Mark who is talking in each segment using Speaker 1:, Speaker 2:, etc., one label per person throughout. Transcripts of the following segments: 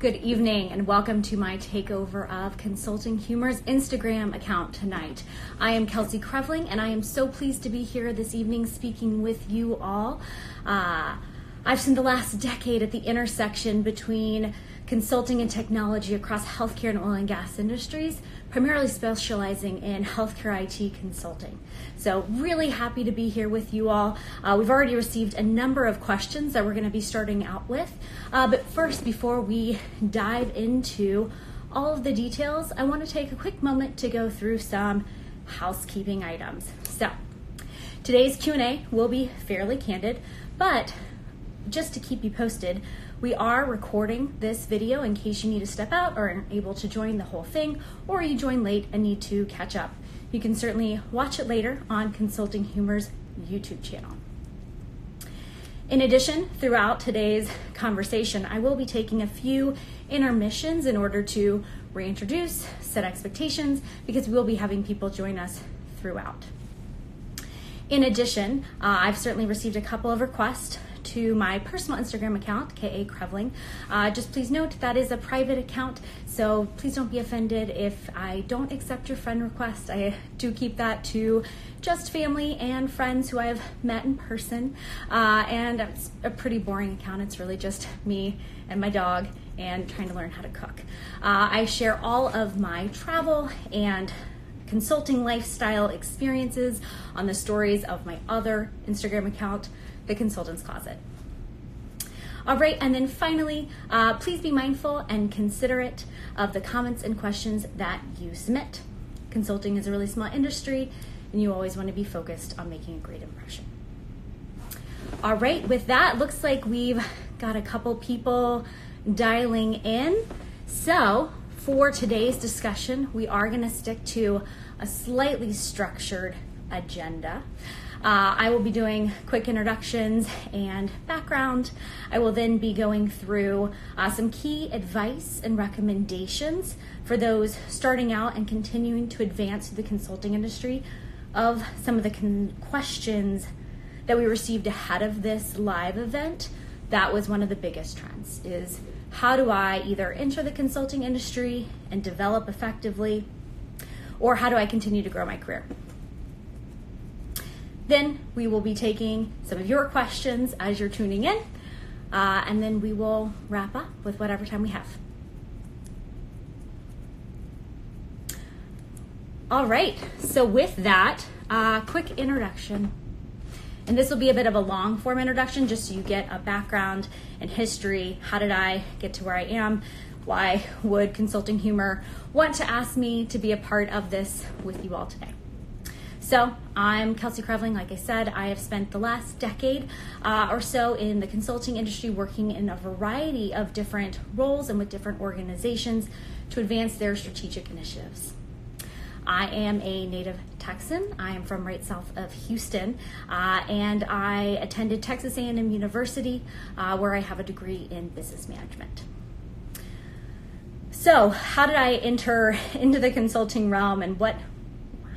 Speaker 1: Good evening and welcome to my takeover of Consulting Humor's Instagram account tonight. I am Kelsey Creveling and I am so pleased to be here this evening speaking with you all. I've spent the last decade at the intersection between consulting and technology across healthcare and oil and gas industries, primarily specializing in healthcare IT consulting. So really happy to be here with you all. We've already received a number of questions that we're going to be starting out with. But first, before we dive into all of the details, I want to take a quick moment to go through some housekeeping items. So today's Q&A will be fairly candid, but just to keep you posted, we are recording this video in case you need to step out or aren't able to join the whole thing, or you join late and need to catch up. You can certainly watch it later on Consulting Humor's YouTube channel. In addition, throughout today's conversation, I will be taking a few intermissions in order to reintroduce, set expectations, because we will be having people join us throughout. In addition, I've certainly received a couple of requests to my personal Instagram account, K.A. Creveling. Just please note that is a private account, so please don't be offended if I don't accept your friend request. I do keep that to just family and friends who I have met in person. And it's a pretty boring account. It's really just me and my dog and trying to learn how to cook. I share all of my travel and consulting lifestyle experiences on the stories of my other Instagram account, The Consultant's Closet. All right, and then finally, please be mindful and considerate of the comments and questions that you submit. Consulting is a really small industry, and you always want to be focused on making a great impression. All right, with that, looks like we've got a couple people dialing in. So for today's discussion, we are going to stick to a slightly structured agenda. I will be doing quick introductions and background. I will then be going through some key advice and recommendations for those starting out and continuing to advance through the consulting industry of some of the questions that we received ahead of this live event. That was one of the biggest trends, is how do I either enter the consulting industry and develop effectively, or how do I continue to grow my career? Then we will be taking some of your questions as you're tuning in, and then we will wrap up with whatever time we have. All right, so with that, quick introduction. And this will be a bit of a long form introduction just so you get a background and history. How did I get to where I am? Why would Consulting Humor want to ask me to be a part of this with you all today? So I'm Kelsey Creveling. Like I said, I have spent the last decade or so in the consulting industry working in a variety of different roles and with different organizations to advance their strategic initiatives. I am a native Texan. I am from right south of Houston, and I attended Texas A&M University, where I have a degree in business management. So how did I enter into the consulting realm, and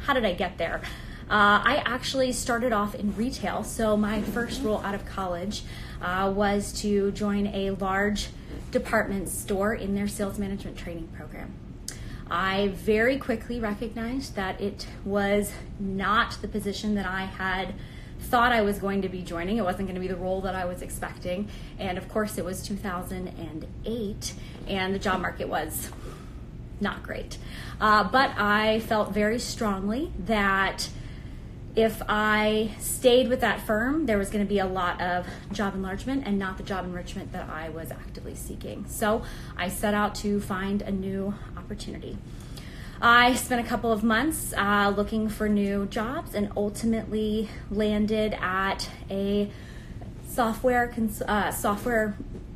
Speaker 1: how did I get there? I actually started off in retail. So my first role out of college was to join a large department store in their sales management training program. I very quickly recognized that it was not the position that I had thought I was going to be joining. It wasn't going to be the role that I was expecting. And of course, it was 2008, and the job market was not great. But I felt very strongly that if I stayed with that firm, there was going to be a lot of job enlargement and not the job enrichment that I was actively seeking. So I set out to find a new opportunity. I spent a couple of months looking for new jobs and ultimately landed at a software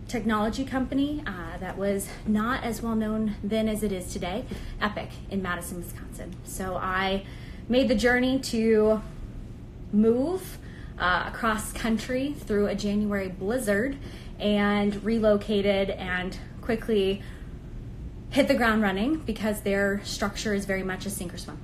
Speaker 1: technology company that was not as well known then as it is today, Epic, in Madison, Wisconsin. So I made the journey to move across country through a January blizzard and relocated and quickly hit the ground running because their structure is very much a sink or swim.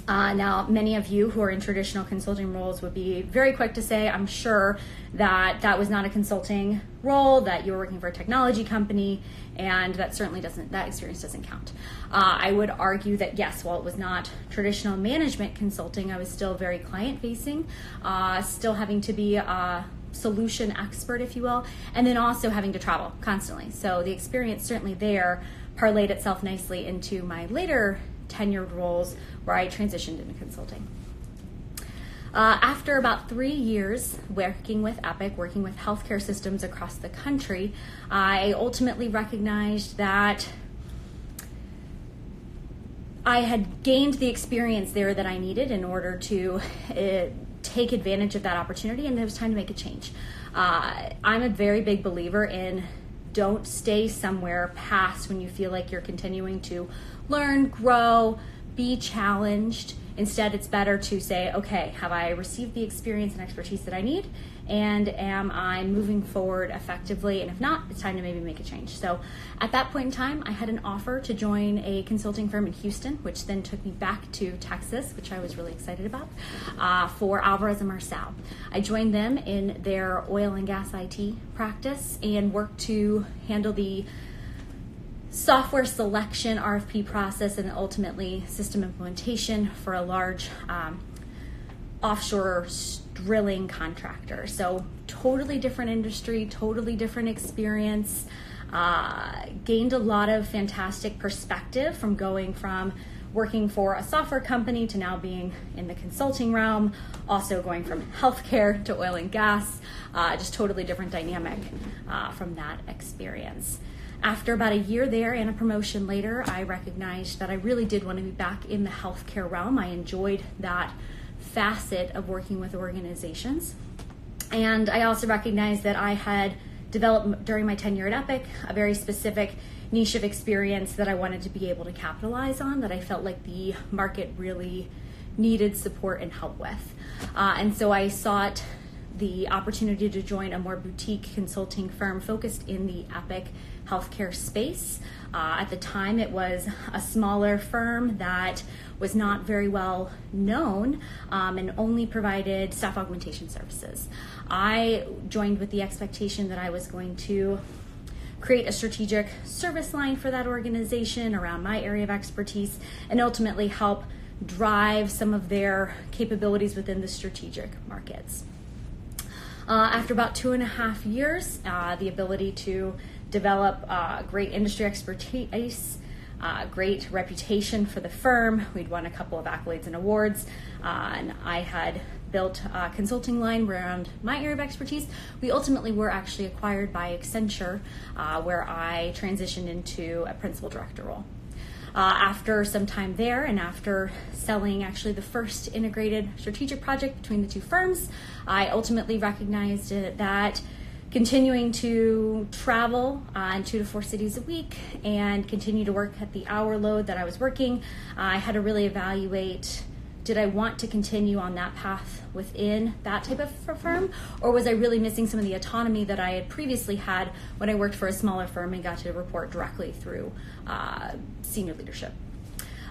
Speaker 1: Now, many of you who are in traditional consulting roles would be very quick to say, I'm sure, that that was not a consulting role, that you were working for a technology company, and that experience doesn't count. I would argue that yes, while it was not traditional management consulting, I was still very client-facing, still having to be a solution expert, if you will, and then also having to travel constantly. So the experience certainly there parlayed itself nicely into my later tenured roles where I transitioned into consulting. After about 3 years working with Epic, working with healthcare systems across the country, I ultimately recognized that I had gained the experience there that I needed in order to take advantage of that opportunity, and it was time to make a change. I'm a very big believer in don't stay somewhere past when you feel like you're continuing to learn, grow, be challenged. Instead, it's better to say, okay, have I received the experience and expertise that I need? And am I moving forward effectively? And if not, it's time to maybe make a change. So at that point in time, I had an offer to join a consulting firm in Houston, which then took me back to Texas, which I was really excited about, for Alvarez & Marsal. I joined them in their oil and gas IT practice and worked to handle the software selection, RFP process, and ultimately system implementation for a large offshore drilling contractor. So totally different industry, totally different experience. Gained a lot of fantastic perspective from going from working for a software company to now being in the consulting realm, also going from healthcare to oil and gas, just totally different dynamic from that experience. After about a year there and a promotion later, I recognized that I really did want to be back in the healthcare realm. I enjoyed that facet of working with organizations. And I also recognized that I had developed during my tenure at Epic a very specific niche of experience that I wanted to be able to capitalize on, that I felt like the market really needed support and help with. And so I sought the opportunity to join a more boutique consulting firm focused in the Epic healthcare space. At the time, it was a smaller firm that was not very well known and only provided staff augmentation services. I joined with the expectation that I was going to create a strategic service line for that organization around my area of expertise and ultimately help drive some of their capabilities within the strategic markets. After about 2.5 years, the ability to develop great industry expertise, great reputation for the firm. We'd won a couple of accolades and awards, and I had built a consulting line around my area of expertise. We ultimately were actually acquired by Accenture, where I transitioned into a principal director role. After some time there and after selling actually the first integrated strategic project between the two firms, I ultimately recognized that continuing to travel in 2 to 4 cities a week and continue to work at the hour load that I was working, I had to really evaluate, did I want to continue on that path within that type of firm, or was I really missing some of the autonomy that I had previously had when I worked for a smaller firm and got to report directly through senior leadership?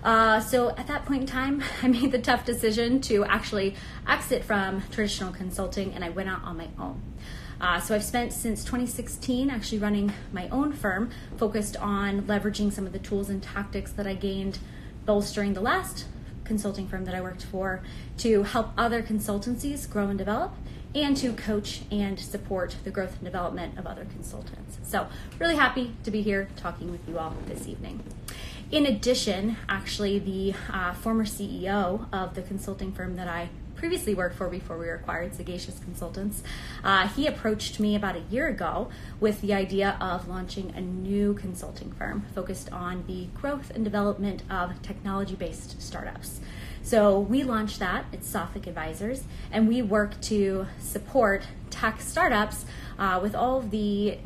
Speaker 1: So at that point in time, I made the tough decision to actually exit from traditional consulting, and I went out on my own. So I've spent since 2016 actually running my own firm, focused on leveraging some of the tools and tactics that I gained bolstering the last consulting firm that I worked for to help other consultancies grow and develop, and to coach and support the growth and development of other consultants. So really happy to be here talking with you all this evening. In addition, actually, the former CEO of the consulting firm that I previously worked for before we were acquired, Sagacious Consultants, he approached me about a year ago with the idea of launching a new consulting firm focused on the growth and development of technology-based startups. So we launched that. It's Sophic Advisors, and we work to support tech startups with all of the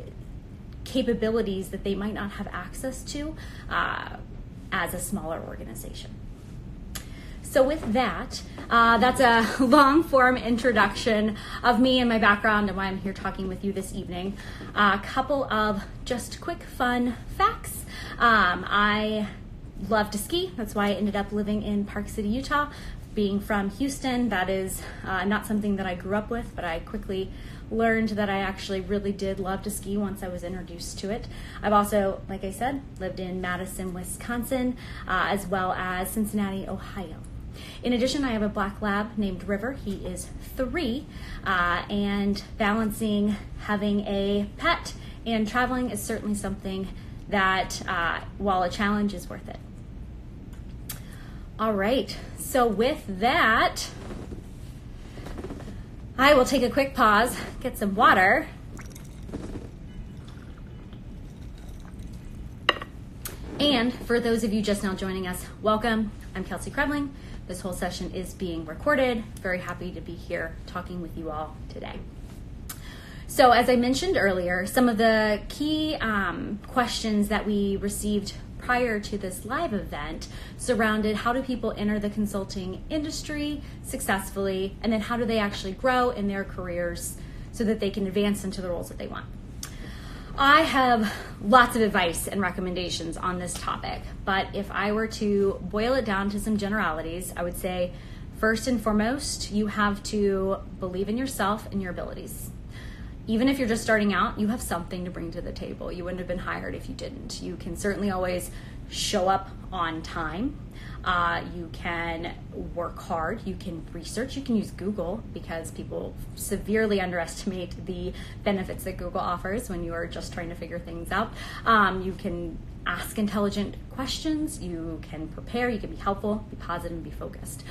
Speaker 1: capabilities that they might not have access to as a smaller organization. So with that, that's a long-form introduction of me and my background and why I'm here talking with you this evening. A couple of just quick fun facts. I love to ski. That's why I ended up living in Park City, Utah. Being from Houston, that is not something that I grew up with, but I quickly learned that I actually really did love to ski once I was introduced to it. I've also, like I said, lived in Madison, Wisconsin, as well as Cincinnati, Ohio. In addition, I have a black lab named River. He is 3, and balancing having a pet and traveling is certainly something that, while a challenge, is worth it. All right, so with that, I will take a quick pause, get some water, and for those of you just now joining us, welcome. I'm Kelsey Creveling. This whole session is being recorded. Very happy to be here talking with you all today. So as I mentioned earlier, some of the key questions that we received prior to this live event surrounded how do people enter the consulting industry successfully, and then how do they actually grow in their careers so that they can advance into the roles that they want. I have lots of advice and recommendations on this topic, but if I were to boil it down to some generalities, I would say first and foremost, you have to believe in yourself and your abilities. Even if you're just starting out, you have something to bring to the table. You wouldn't have been hired if you didn't. You can certainly always show up on time. You can work hard. You can research. You can use Google, because people severely underestimate the benefits that Google offers when you are just trying to figure things out. You can ask intelligent questions. You can prepare. You can be helpful, be positive, and be focused.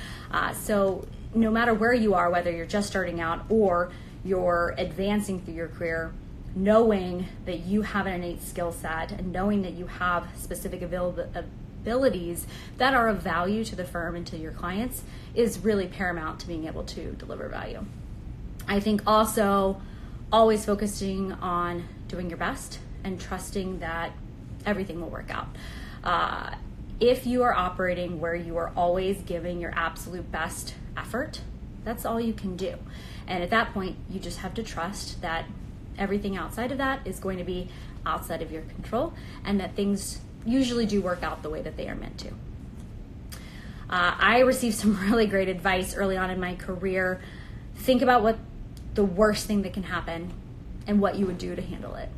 Speaker 1: So no matter where you are, whether you're just starting out or you're advancing through your career, knowing that you have an innate skill set and knowing that you have specific abilities that are of value to the firm and to your clients is really paramount to being able to deliver value. I think also always focusing on doing your best and trusting that everything will work out. If you are operating where you are always giving your absolute best effort, that's all you can do. And at that point, you just have to trust that everything outside of that is going to be outside of your control, and that things usually do work out the way that they are meant to. I received some really great advice early on in my career. Think about what the worst thing that can happen and what you would do to handle it.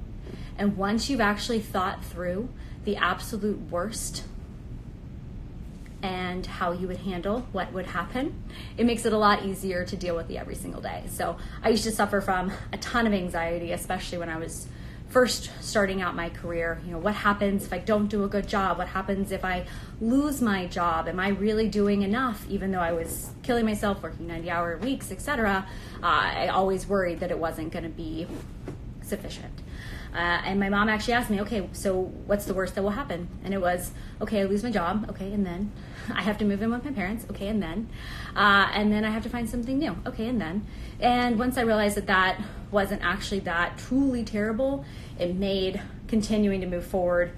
Speaker 1: And once you've actually thought through the absolute worst and how you would handle what would happen, it makes it a lot easier to deal with every single day. So I used to suffer from a ton of anxiety, especially when I was first starting out my career. You know, what happens if I don't do a good job? What happens if I lose my job? Am I really doing enough? Even though I was killing myself, working 90-hour weeks, etc., I always worried that it wasn't going to be sufficient. And my mom actually asked me, okay, so what's the worst that will happen? And it was, okay, I lose my job. Okay, and then I have to move in with my parents. Okay, and then I have to find something new. Okay, and then. And once I realized that that wasn't actually that truly terrible, it made continuing to move forward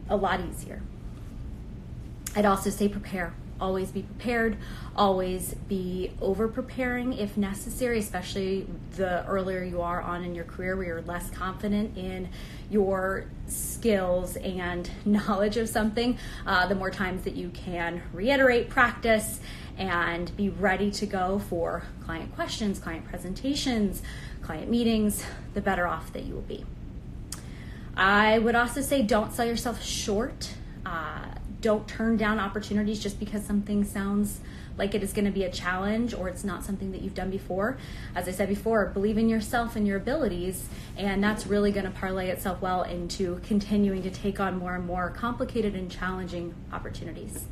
Speaker 1: a lot easier. I'd also say prepare. Always be prepared, always be over-preparing if necessary, especially the earlier you are on in your career where you're less confident in your skills and knowledge of something. The more times that you can reiterate, practice, and be ready to go for client questions, client presentations, client meetings, the better off that you will be. I would also say don't sell yourself short. Don't turn down opportunities just because something sounds like it is going to be a challenge or it's not something that you've done before. As I said before, believe in yourself and your abilities, and that's really going to parlay itself well into continuing to take on more and more complicated and challenging opportunities.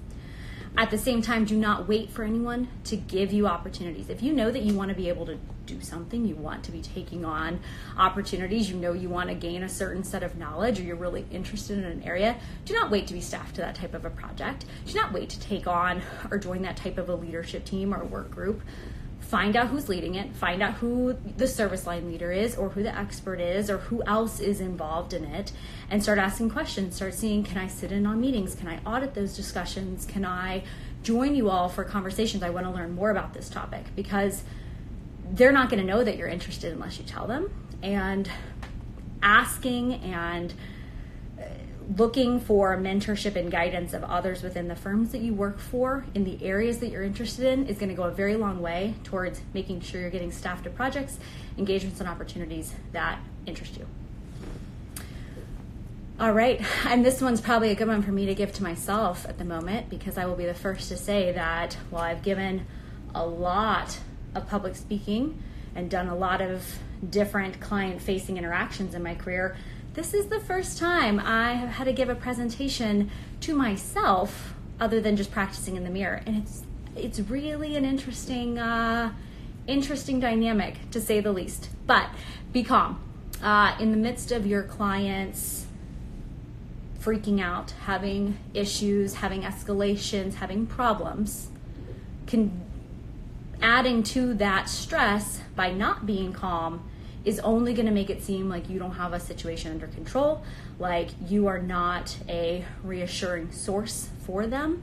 Speaker 1: At the same time, do not wait for anyone to give you opportunities. If you know that you want to be able to do something, you want to be taking on opportunities, you know you want to gain a certain set of knowledge, or you're really interested in an area, do not wait to be staffed to that type of a project. Do not wait to take on or join that type of a leadership team or work group. Find out who's leading it, find out who the service line leader is, or who the expert is, or who else is involved in it, and start asking questions. Start seeing, can I sit in on meetings? Can I audit those discussions? Can I join you all for conversations? I want to learn more about this topic, because they're not going to know that you're interested unless you tell them. And asking and looking for mentorship and guidance of others within the firms that you work for in the areas that you're interested in is going to go a very long way towards making sure you're getting staffed to projects, engagements, and opportunities that interest you. All right, and this one's probably a good one for me to give to myself at the moment, because I will be the first to say that while I've given a lot of public speaking and done a lot of different client-facing interactions in my career, this is the first time I have had to give a presentation to myself other than just practicing in the mirror. And it's really an interesting dynamic, to say the least. But be calm. In the midst of your clients freaking out, having issues, having escalations, having problems, adding to that stress by not being calm is only going to make it seem like you don't have a situation under control, like you are not a reassuring source for them.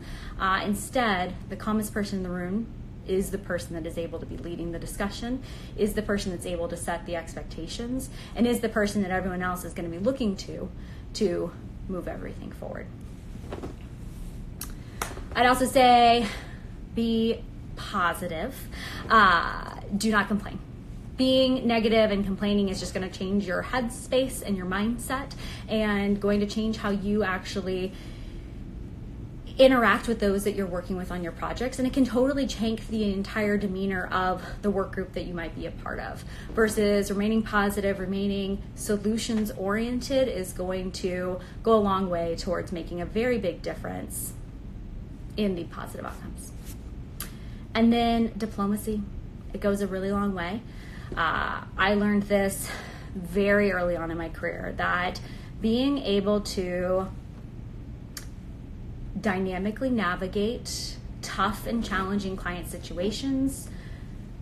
Speaker 1: Instead, the calmest person in the room is the person that is able to be leading the discussion, is the person that's able to set the expectations, and is the person that everyone else is going to be looking to move everything forward. I'd also say be positive. Do not complain. Being negative and complaining is just going to change your headspace and your mindset, and going to change how you actually interact with those that you're working with on your projects, and it can totally change the entire demeanor of the work group that you might be a part of. Versus remaining positive, remaining solutions oriented is going to go a long way towards making a very big difference in the positive outcomes. And then diplomacy, it goes a really long way. I learned this very early on in my career, that being able to dynamically navigate tough and challenging client situations,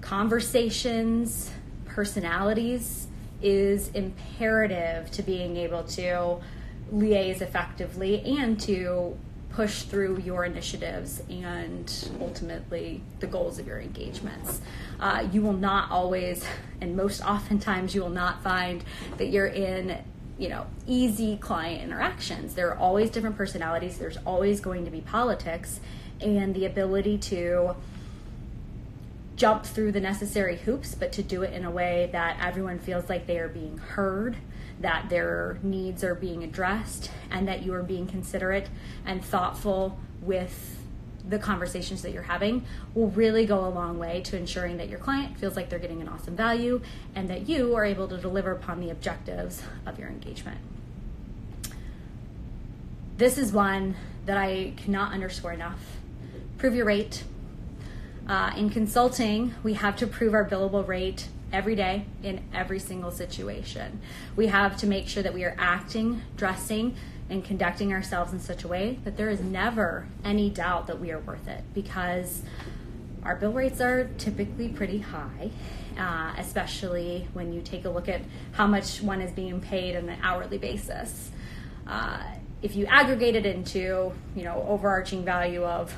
Speaker 1: conversations, personalities is imperative to being able to liaise effectively and to push through your initiatives and ultimately the goals of your engagements. You will not always, and most oftentimes you will not find that you're in easy client interactions. There are always different personalities. There's always going to be politics, and the ability to jump through the necessary hoops, but to do it in a way that everyone feels like they are being heard, that their needs are being addressed, and that you are being considerate and thoughtful with the conversations that you're having, will really go a long way to ensuring that your client feels like they're getting an awesome value and that you are able to deliver upon the objectives of your engagement. This is one that I cannot underscore enough. Prove your rate. In consulting, we have to prove our billable rate every day in every single situation. We have to make sure that we are acting, dressing, and conducting ourselves in such a way that there is never any doubt that we are worth it, because our bill rates are typically pretty high, especially when you take a look at how much one is being paid on an hourly basis. If you aggregate it into, overarching value of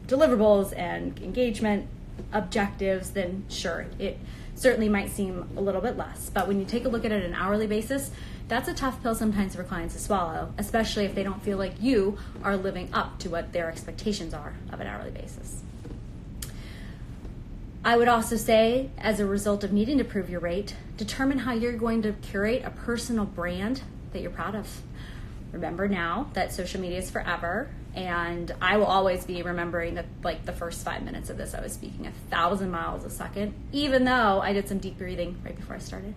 Speaker 1: deliverables and engagement objectives, then sure, it certainly might seem a little bit less. But when you take a look at it on an hourly basis, that's a tough pill sometimes for clients to swallow, especially if they don't feel like you are living up to what their expectations are of an hourly basis. I would also say, as a result of needing to prove your rate, determine how you're going to curate a personal brand that you're proud of. Remember now that social media is forever, and I will always be remembering that, the first 5 minutes of this, I was speaking 1,000 miles a second, even though I did some deep breathing right before I started.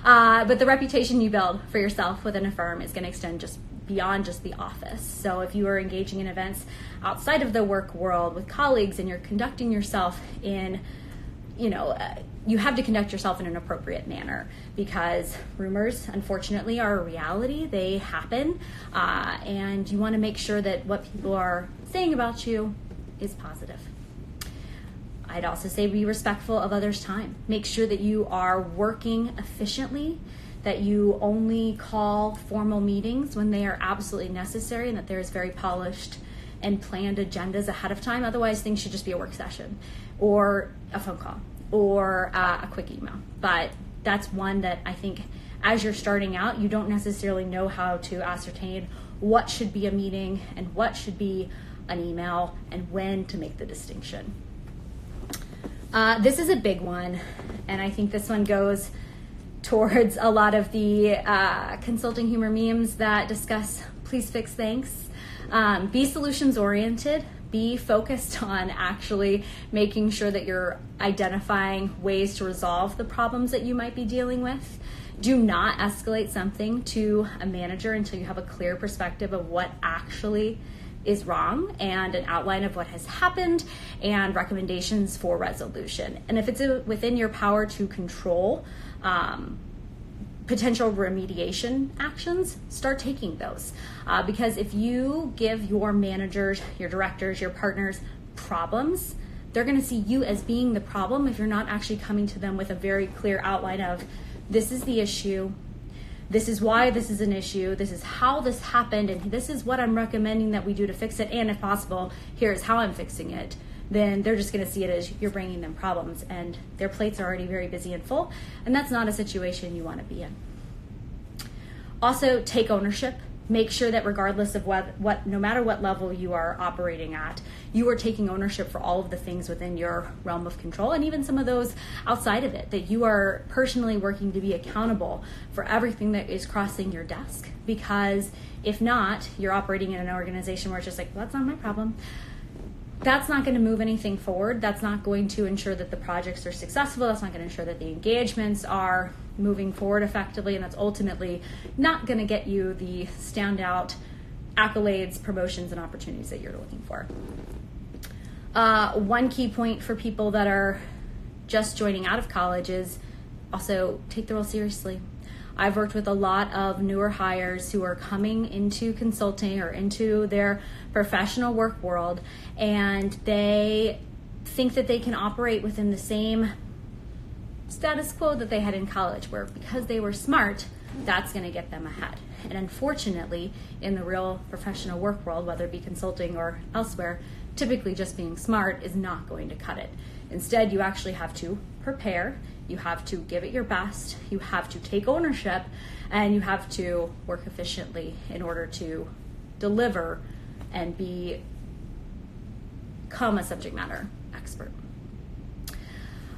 Speaker 1: But the reputation you build for yourself within a firm is going to extend just beyond just the office. So if you are engaging in events outside of the work world with colleagues, and you're conducting yourself in, you have to conduct yourself in an appropriate manner, because rumors, unfortunately, are a reality. They happen, and you want to make sure that what people are saying about you is positive. I'd also say be respectful of others' time. Make sure that you are working efficiently, that you only call formal meetings when they are absolutely necessary, and that there's very polished and planned agendas ahead of time. Otherwise, things should just be a work session or a phone call or a quick email. But that's one that I think as you're starting out, you don't necessarily know how to ascertain what should be a meeting and what should be an email and when to make the distinction. This is a big one, and I think this one goes towards a lot of the consulting humor memes that discuss please fix thanks. Be solutions oriented. Be focused on actually making sure that you're identifying ways to resolve the problems that you might be dealing with. Do not escalate something to a manager until you have a clear perspective of what actually is wrong and an outline of what has happened and recommendations for resolution. And if it's within your power to control potential remediation actions, start taking those. Because if you give your managers, your directors, your partners problems, they're going to see you as being the problem if you're not actually coming to them with a very clear outline of this is the issue, this is why this is an issue, this is how this happened, and this is what I'm recommending that we do to fix it, and if possible, here's how I'm fixing it. Then they're just going to see it as you're bringing them problems, and their plates are already very busy and full, and that's not a situation you want to be in. Also, take ownership. Make sure that regardless of what no matter what level you are operating at, you are taking ownership for all of the things within your realm of control, and even some of those outside of it, that you are personally working to be accountable for everything that is crossing your desk. Because if not, you're operating in an organization where it's just like, well, that's not my problem. That's not going to move anything forward. That's not going to ensure that the projects are successful. That's not going to ensure that the engagements are moving forward effectively. And that's ultimately not going to get you the standout accolades, promotions, and opportunities that you're looking for. One key point for people that are just joining out of college is also take the role seriously. I've worked with a lot of newer hires who are coming into consulting or into their professional work world, and they think that they can operate within the same status quo that they had in college, where because they were smart, that's going to get them ahead. And unfortunately, in the real professional work world, whether it be consulting or elsewhere, typically just being smart is not going to cut it. Instead, you actually have to prepare, you have to give it your best, you have to take ownership, and you have to work efficiently in order to deliver and become a subject matter expert.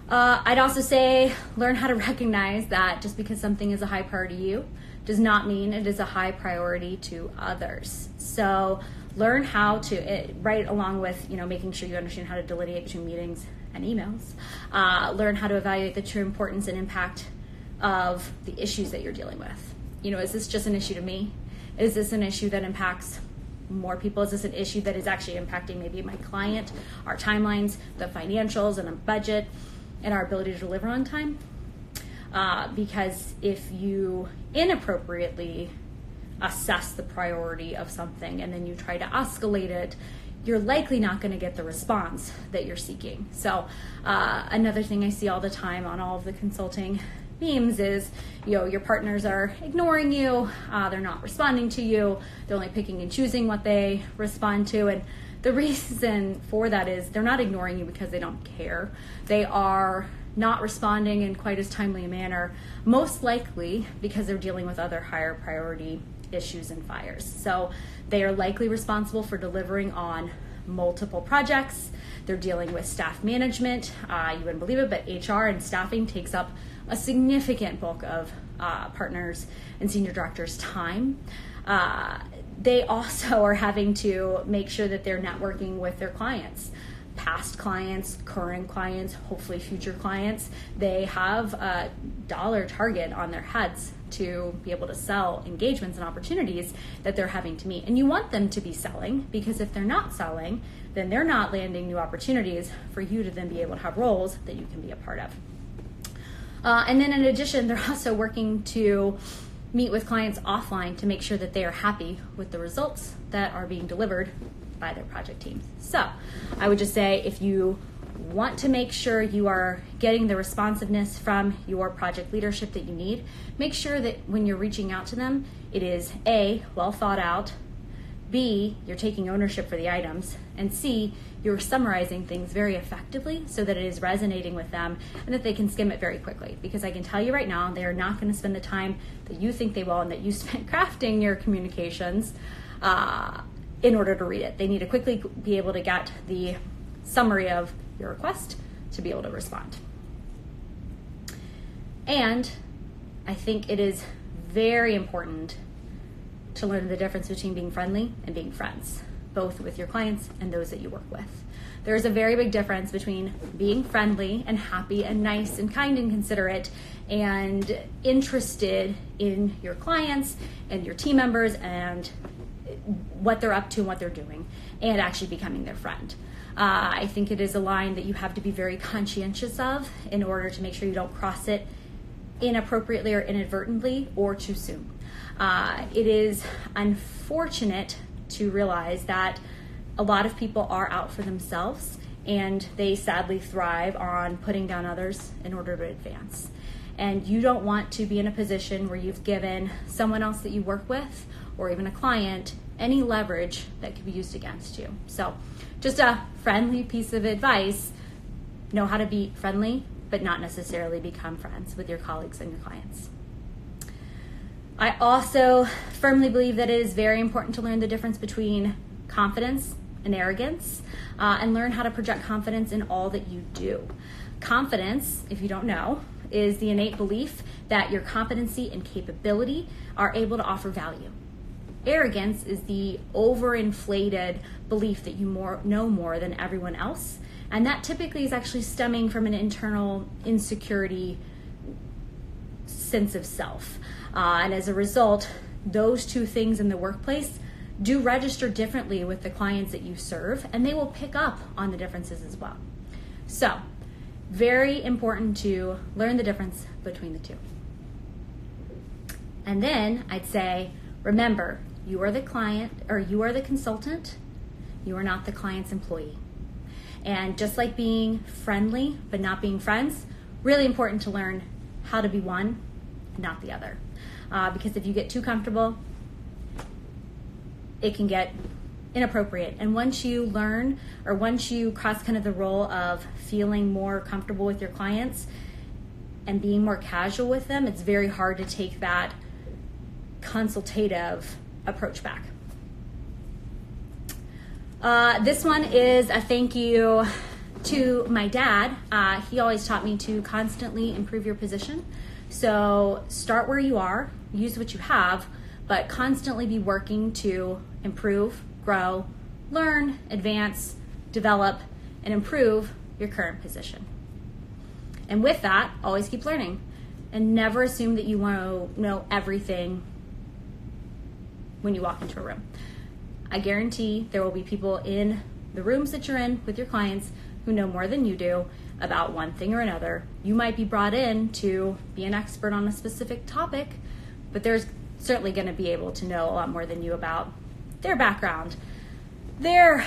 Speaker 1: I'd also say learn how to recognize that just because something is a high priority to you does not mean it is a high priority to others. So learn how to, right along with making sure you understand how to delineate between meetings and emails, learn how to evaluate the true importance and impact of the issues that you're dealing with. Is this just an issue to me? Is this an issue that impacts more people? Is this an issue that is actually impacting maybe my client, our timelines, the financials, and a budget, and our ability to deliver on time? Because if you inappropriately assess the priority of something and then you try to escalate it, you're likely not going to get the response that you're seeking. So another thing I see all the time on all of the consulting memes is, your partners are ignoring you, they're not responding to you, they're only picking and choosing what they respond to. And the reason for that is they're not ignoring you because they don't care. They are not responding in quite as timely a manner, most likely because they're dealing with other higher priority issues and fires. So they are likely responsible for delivering on multiple projects. They're dealing with staff management. You wouldn't believe it, but HR and staffing takes up a significant bulk of partners and senior directors' time. They also are having to make sure that they're networking with their clients, past clients, current clients, hopefully future clients. They have a dollar target on their heads to be able to sell engagements and opportunities that they're having to meet. And you want them to be selling, because if they're not selling, then they're not landing new opportunities for you to then be able to have roles that you can be a part of. And then in addition, they're also working to meet with clients offline to make sure that they are happy with the results that are being delivered by their project teams. So I would just say, if you want to make sure you are getting the responsiveness from your project leadership that you need, make sure that when you're reaching out to them, it is A, well thought out, B, you're taking ownership for the items, and C, you're summarizing things very effectively so that it is resonating with them and that they can skim it very quickly. Because I can tell you right now, they are not going to spend the time that you think they will and that you spent crafting your communications in order to read it. They need to quickly be able to get the summary of your request to be able to respond. And I think it is very important to learn the difference between being friendly and being friends, both with your clients and those that you work with. There's a very big difference between being friendly and happy and nice and kind and considerate and interested in your clients and your team members and what they're up to and what they're doing, and actually becoming their friend. I think it is a line that you have to be very conscientious of in order to make sure you don't cross it inappropriately or inadvertently or too soon. It is unfortunate to realize that a lot of people are out for themselves and they sadly thrive on putting down others in order to advance. And you don't want to be in a position where you've given someone else that you work with or even a client any leverage that could be used against you. So just a friendly piece of advice: know how to be friendly, but not necessarily become friends with your colleagues and your clients. I also firmly believe that it is very important to learn the difference between confidence and arrogance, and learn how to project confidence in all that you do. Confidence, if you don't know, is the innate belief that your competency and capability are able to offer value. Arrogance is the overinflated belief that you know more than everyone else, and that typically is actually stemming from an internal insecurity sense of self. And as a result, those two things in the workplace do register differently with the clients that you serve, and they will pick up on the differences as well. So, very important to learn the difference between the two. And then I'd say, remember, you are the client, or you are the consultant, you are not the client's employee. And just like being friendly but not being friends, really important to learn how to be one, not the other. Because if you get too comfortable, it can get inappropriate. And once you learn, or once you cross kind of the role of feeling more comfortable with your clients and being more casual with them, it's very hard to take that consultative approach back. This one is a thank you to my dad. He always taught me to constantly improve your position. So start where you are, use what you have, but constantly be working to improve, grow, learn, advance, develop, and improve your current position. And with that, always keep learning and never assume that you want to know everything when you walk into a room. I guarantee there will be people in the rooms that you're in with your clients who know more than you do about one thing or another. You might be brought in to be an expert on a specific topic, but there's certainly going to be able to know a lot more than you about their background, their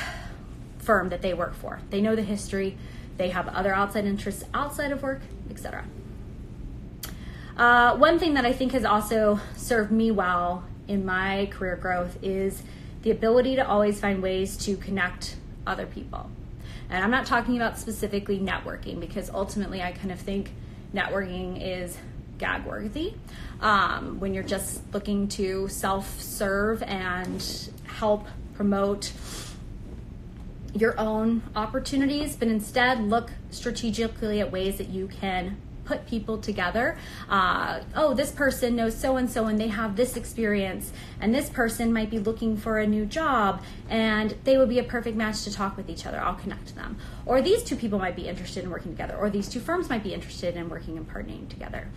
Speaker 1: firm that they work for. They know the history, they have other outside interests outside of work, etc. One thing that I think has also served me well in my career growth is the ability to always find ways to connect other people. And I'm not talking about specifically networking, because ultimately I kind of think networking is gag worthy when you're just looking to self-serve and help promote your own opportunities, but instead look strategically at ways that you can put people together. This person knows so-and-so and they have this experience, and this person might be looking for a new job and they would be a perfect match to talk with each other. I'll connect them. Or these two people might be interested in working together, or these two firms might be interested in working and partnering together.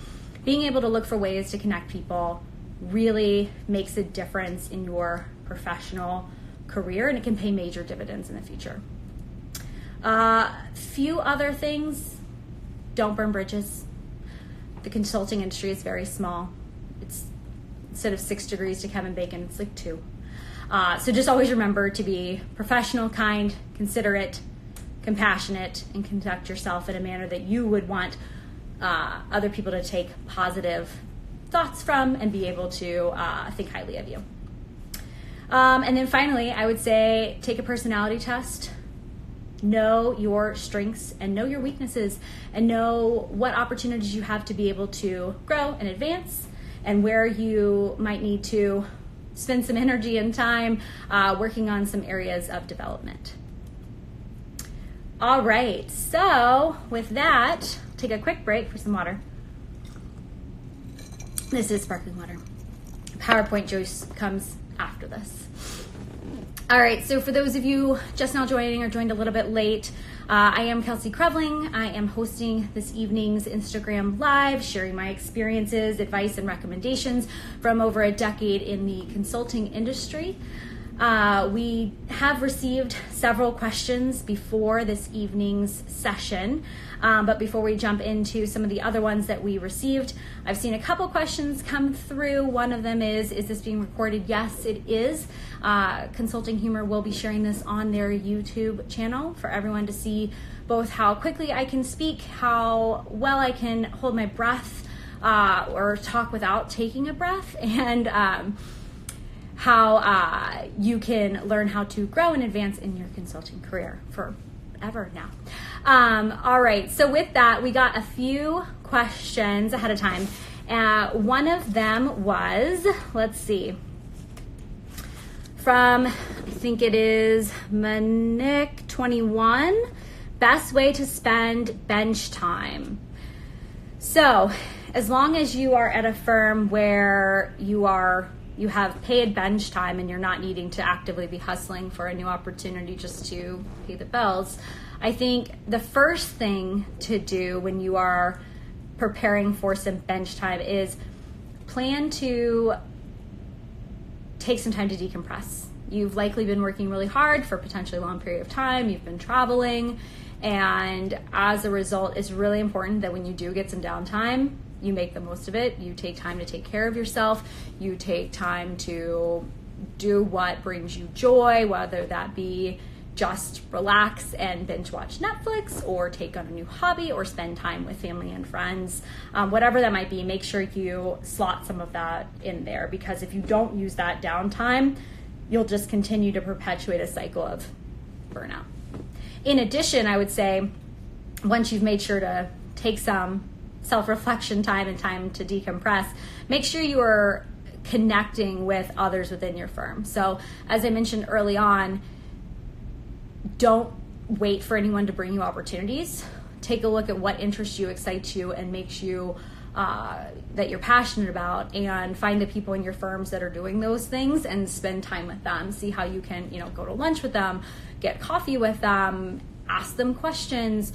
Speaker 1: Being able to look for ways to connect people really makes a difference in your professional career, and it can pay major dividends in the future. Few other things. Don't burn bridges. The consulting industry is very small. It's, instead of 6 degrees to Kevin Bacon, it's like 2. So just always remember to be professional, kind, considerate, compassionate, and conduct yourself in a manner that you would want other people to take positive thoughts from and be able to think highly of you. And then finally, I would say take a personality test. Know your strengths and know your weaknesses and know what opportunities you have to be able to grow and advance and where you might need to spend some energy and time working on some areas of development. All right, so with that, take a quick break for some water. This is sparkling water. PowerPoint juice comes after this. All right, so for those of you just now joining or joined a little bit late, I am Kelsey Creveling. I am hosting this evening's Instagram Live, sharing my experiences, advice, and recommendations from over a decade in the consulting industry. We have received several questions before this evening's session, but before we jump into some of the other ones that we received, I've seen a couple questions come through. One of them is this being recorded? Yes, it is. Consulting Humor will be sharing this on their YouTube channel for everyone to see both how quickly I can speak, how well I can hold my breath or talk without taking a breath, and how you can learn how to grow and advance in your consulting career forever now. All right, so with that, we got a few questions ahead of time. One of them was, let's see, from, I think it is Manik21, best way to spend bench time. So as long as you are at a firm where you have paid bench time and you're not needing to actively be hustling for a new opportunity just to pay the bills, I think the first thing to do when you are preparing for some bench time is plan to take some time to decompress. You've likely been working really hard for a potentially long period of time. You've been traveling, and as a result, it's really important that when you do get some downtime, you make the most of it. You take time to take care of yourself. You take time to do what brings you joy, whether that be just relax and binge watch Netflix or take on a new hobby or spend time with family and friends. Whatever that might be, make sure you slot some of that in there, because if you don't use that downtime, you'll just continue to perpetuate a cycle of burnout. In addition, I would say once you've made sure to take some self-reflection time and time to decompress, make sure you are connecting with others within your firm. So as I mentioned early on, don't wait for anyone to bring you opportunities. Take a look at what interests you, excites you, and makes you that you're passionate about, and find the people in your firms that are doing those things and spend time with them. See how you can, go to lunch with them, get coffee with them, ask them questions.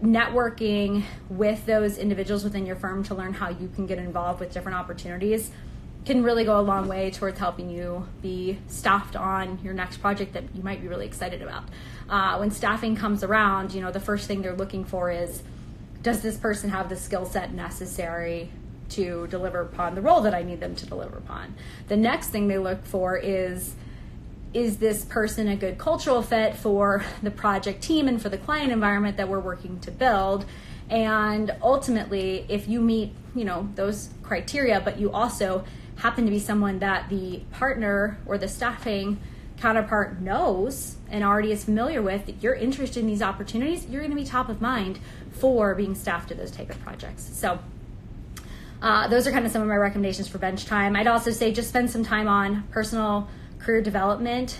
Speaker 1: Networking with those individuals within your firm to learn how you can get involved with different opportunities can really go a long way towards helping you be staffed on your next project that you might be really excited about. When staffing comes around, the first thing they're looking for is, does this person have the skill set necessary to deliver upon the role that I need them to deliver upon? The next thing they look for is this person a good cultural fit for the project team and for the client environment that we're working to build? And ultimately, if you meet, those criteria, but you also happen to be someone that the partner or the staffing counterpart knows and already is familiar with, that you're interested in these opportunities, you're going to be top of mind for being staffed to those type of projects. So those are kind of some of my recommendations for bench time. I'd also say just spend some time on personal career development.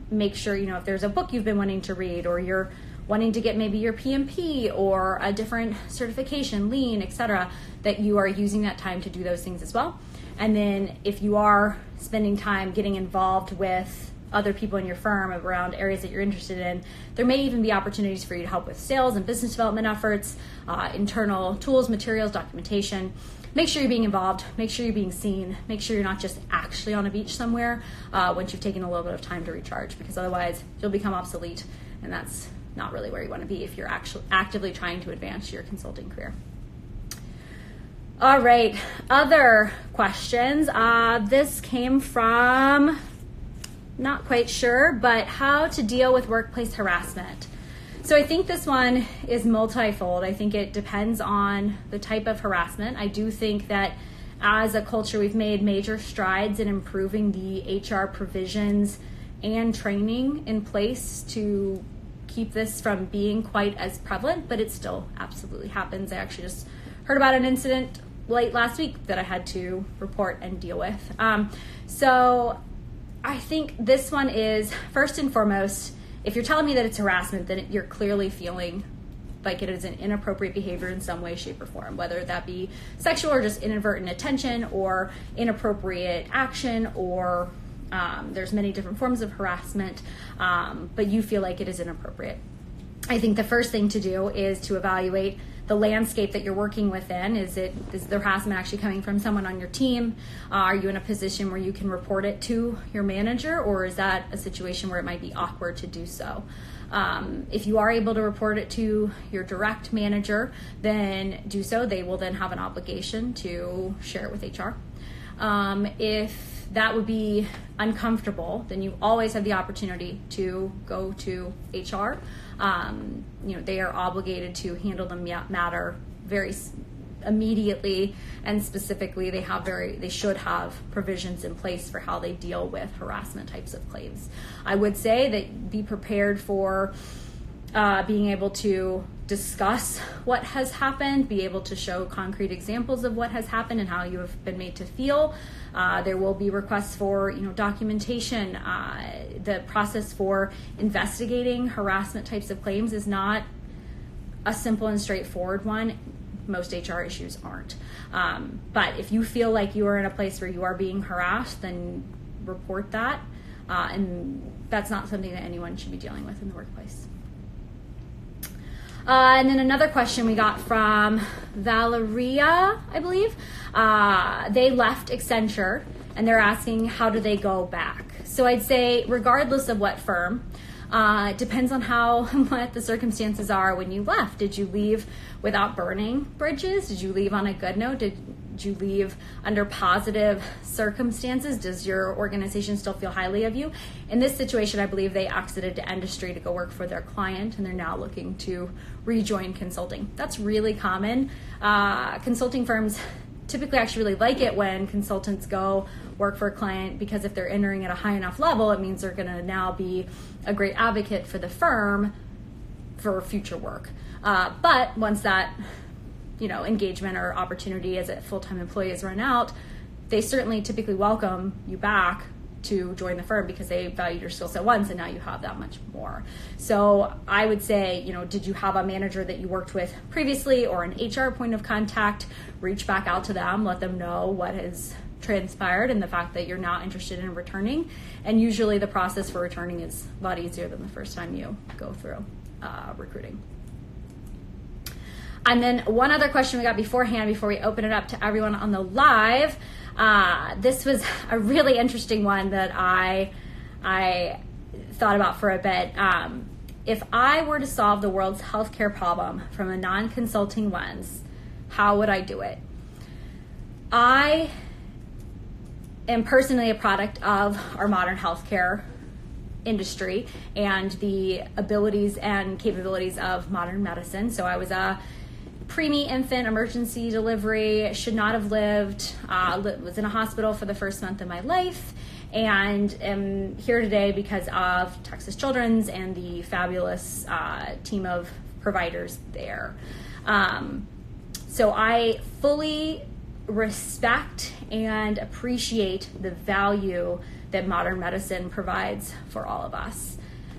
Speaker 1: Make sure, if there's a book you've been wanting to read, or you're wanting to get maybe your PMP or a different certification, lean, etc., that you are using that time to do those things as well. And then if you are spending time getting involved with other people in your firm around areas that you're interested in, there may even be opportunities for you to help with sales and business development efforts, internal tools, materials, documentation. Make sure you're being involved, make sure you're being seen, make sure you're not just actually on a beach somewhere once you've taken a little bit of time to recharge, because otherwise you'll become obsolete, and that's not really where you want to be if you're actually actively trying to advance your consulting career. All right, other questions. This came from, not quite sure, but how to deal with workplace harassment. So I think this one is multifold. I think it depends on the type of harassment. I do think that as a culture, we've made major strides in improving the HR provisions and training in place to keep this from being quite as prevalent, but it still absolutely happens. I actually just heard about an incident late last week that I had to report and deal with. So I think this one is, first and foremost, if you're telling me that it's harassment, then you're clearly feeling like it is an inappropriate behavior in some way, shape, or form, whether that be sexual or just inadvertent attention or inappropriate action, or there's many different forms of harassment, but you feel like it is inappropriate. I think the first thing to do is to evaluate the landscape that you're working within. Is the harassment actually coming from someone on your team? Are you in a position where you can report it to your manager, or is that a situation where it might be awkward to do so? If you are able to report it to your direct manager, then do so. They will then have an obligation to share it with HR. If that would be uncomfortable, then you always have the opportunity to go to HR. They are obligated to handle the matter very immediately and specifically. They should have provisions in place for how they deal with harassment types of claims. I would say that be prepared for being able to discuss what has happened, be able to show concrete examples of what has happened and how you have been made to feel. There will be requests for documentation. The process for investigating harassment types of claims is not a simple and straightforward one. Most HR issues aren't. But if you feel like you are in a place where you are being harassed, then report that. And that's not something that anyone should be dealing with in the workplace. And then another question we got from Valeria, I believe. They left Accenture and they're asking, how do they go back? So I'd say, regardless of what firm, it depends on what the circumstances are when you left. Did you leave without burning bridges? Did you leave on a good note? Did you leave under positive circumstances? Does your organization still feel highly of you? In this situation, I believe they exited to industry to go work for their client, and they're now looking to rejoin consulting. That's really common. Consulting firms typically actually really like it when consultants go work for a client, because if they're entering at a high enough level, it means they're going to now be a great advocate for the firm for future work. But once that engagement or opportunity as a full-time employee is run out, they certainly typically welcome you back to join the firm because they valued your skill set once, and now you have that much more. So I would say, did you have a manager that you worked with previously or an HR point of contact? Reach back out to them, let them know what has transpired and the fact that you're not interested in returning. And usually the process for returning is a lot easier than the first time you go through recruiting. And then one other question we got beforehand, before we open it up to everyone on the live. This was a really interesting one that I thought about for a bit. If I were to solve the world's healthcare problem from a non-consulting lens, how would I do it? I am personally a product of our modern healthcare industry and the abilities and capabilities of modern medicine. So I was a preemie infant emergency delivery, should not have lived, was in a hospital for the first month of my life, and am here today because of Texas Children's and the fabulous team of providers there. So I fully respect and appreciate the value that modern medicine provides for all of us.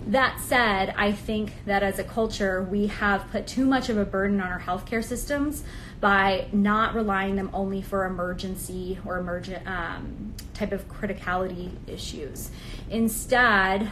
Speaker 1: That said, I think that as a culture, we have put too much of a burden on our healthcare systems by not relying them only for emergency or emergent type of criticality issues. Instead,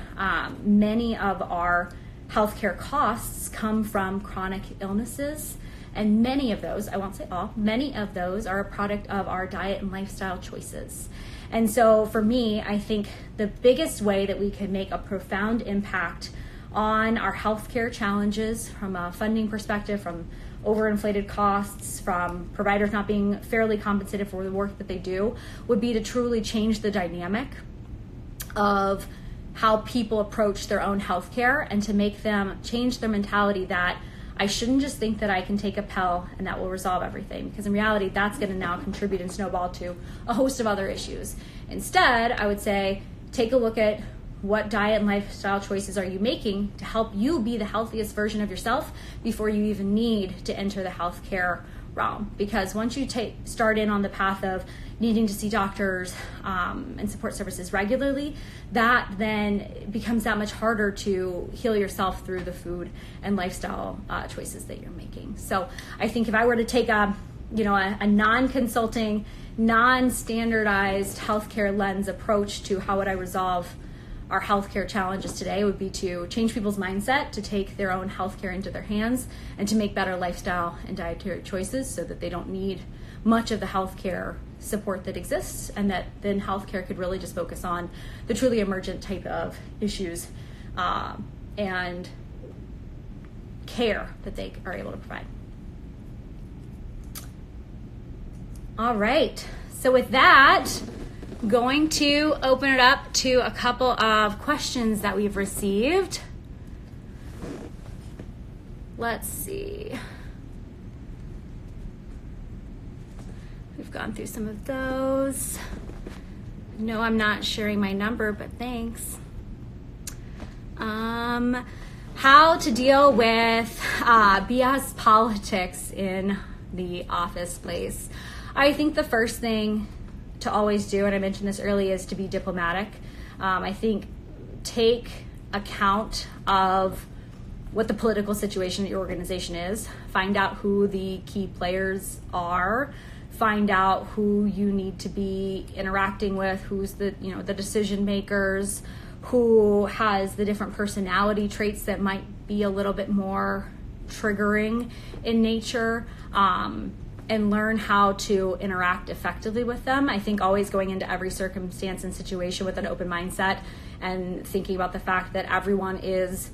Speaker 1: many of our healthcare costs come from chronic illnesses, and many of those, I won't say all, many of those are a product of our diet and lifestyle choices. And so for me, I think the biggest way that we could make a profound impact on our healthcare challenges from a funding perspective, from overinflated costs, from providers not being fairly compensated for the work that they do, would be to truly change the dynamic of how people approach their own healthcare and to make them change their mentality that I shouldn't just think that I can take a pill and that will resolve everything, because in reality, that's going to now contribute and snowball to a host of other issues. Instead, I would say, take a look at what diet and lifestyle choices are you making to help you be the healthiest version of yourself before you even need to enter the healthcare realm. Because once you start in on the path of needing to see doctors and support services regularly, that then becomes that much harder to heal yourself through the food and lifestyle choices that you're making. So I think if I were to take a non-consulting, non-standardized healthcare lens approach to how would I resolve our healthcare challenges today, would be to change people's mindset to take their own healthcare into their hands and to make better lifestyle and dietary choices so that they don't need much of the healthcare support that exists, and that then healthcare could really just focus on the truly emergent type of issues and care that they are able to provide. All right, so with that, going to open it up to a couple of questions that we've received. Let's see. We've gone through some of those. No, I'm not sharing my number, but thanks. How to deal with BS politics in the office place. I think the first thing to always do, and I mentioned this earlier, is to be diplomatic. I think take account of what the political situation at your organization is. Find out who the key players are. Find out who you need to be interacting with, who's the decision makers, who has the different personality traits that might be a little bit more triggering in nature. And learn how to interact effectively with them. I think always going into every circumstance and situation with an open mindset and thinking about the fact that everyone is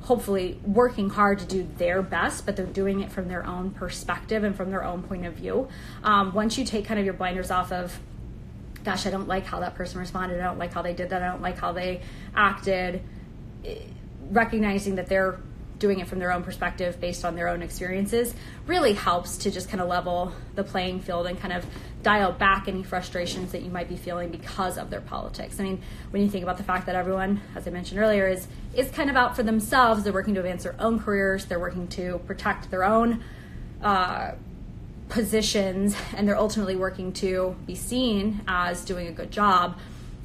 Speaker 1: hopefully working hard to do their best, but they're doing it from their own perspective and from their own point of view. Once you take kind of your blinders off of, gosh, I don't like how that person responded, I don't like how they did that, I don't like how they acted, recognizing that they're doing it from their own perspective based on their own experiences really helps to just kind of level the playing field and kind of dial back any frustrations that you might be feeling because of their politics. I mean, when you think about the fact that everyone, as I mentioned earlier, is kind of out for themselves, they're working to advance their own careers, they're working to protect their own positions, and they're ultimately working to be seen as doing a good job,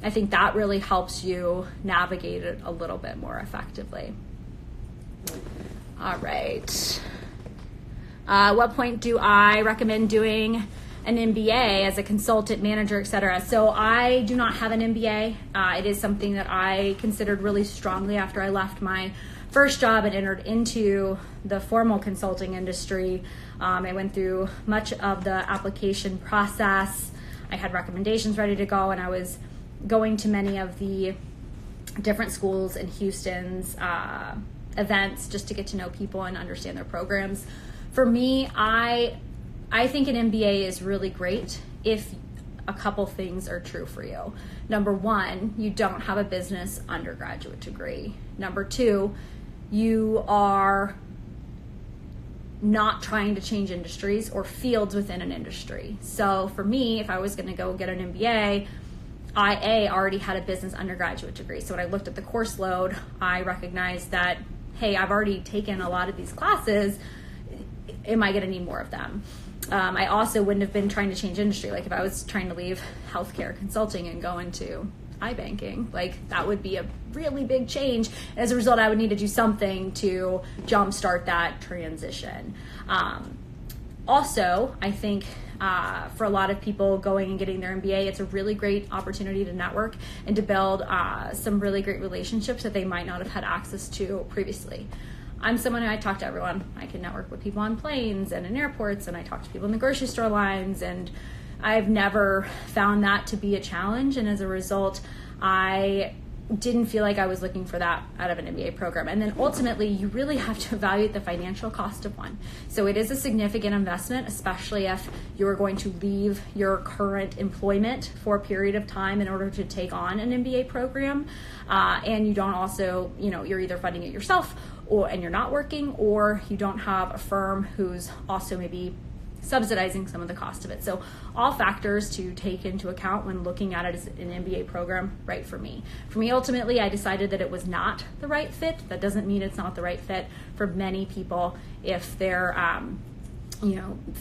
Speaker 1: I think that really helps you navigate it a little bit more effectively. All right. At what point do I recommend doing an MBA as a consultant, manager, etc.? So I do not have an MBA. It is something that I considered really strongly after I left my first job and entered into the formal consulting industry. I went through much of the application process. I had recommendations ready to go, and I was going to many of the different schools in Houston's events just to get to know people and understand their programs. For me, I think an MBA is really great if a couple things are true for you. Number one, you don't have a business undergraduate degree. Number two, you are not trying to change industries or fields within an industry. So for me, if I was going to go get an MBA, I already had a business undergraduate degree. So when I looked at the course load, I recognized that, hey, I've already taken a lot of these classes. Am I going to need more of them? I also wouldn't have been trying to change industry. Like if I was trying to leave healthcare consulting and go into iBanking, like that would be a really big change. As a result, I would need to do something to jumpstart that transition. Also, I think for a lot of people going and getting their MBA, it's a really great opportunity to network and to build some really great relationships that they might not have had access to previously. I'm someone who I talk to everyone. I can network with people on planes and in airports, and I talk to people in the grocery store lines, and I've never found that to be a challenge. And as a result, I didn't feel like I was looking for that out of an MBA program. And then ultimately, you really have to evaluate the financial cost of one. So it is a significant investment, especially if you're going to leave your current employment for a period of time in order to take on an MBA program. And you don't also, you're either funding it yourself and you're not working, or you don't have a firm who's also maybe subsidizing some of the cost of it. So all factors to take into account when looking at it as an MBA program right for me. For me, ultimately, I decided that it was not the right fit. That doesn't mean it's not the right fit for many people if they're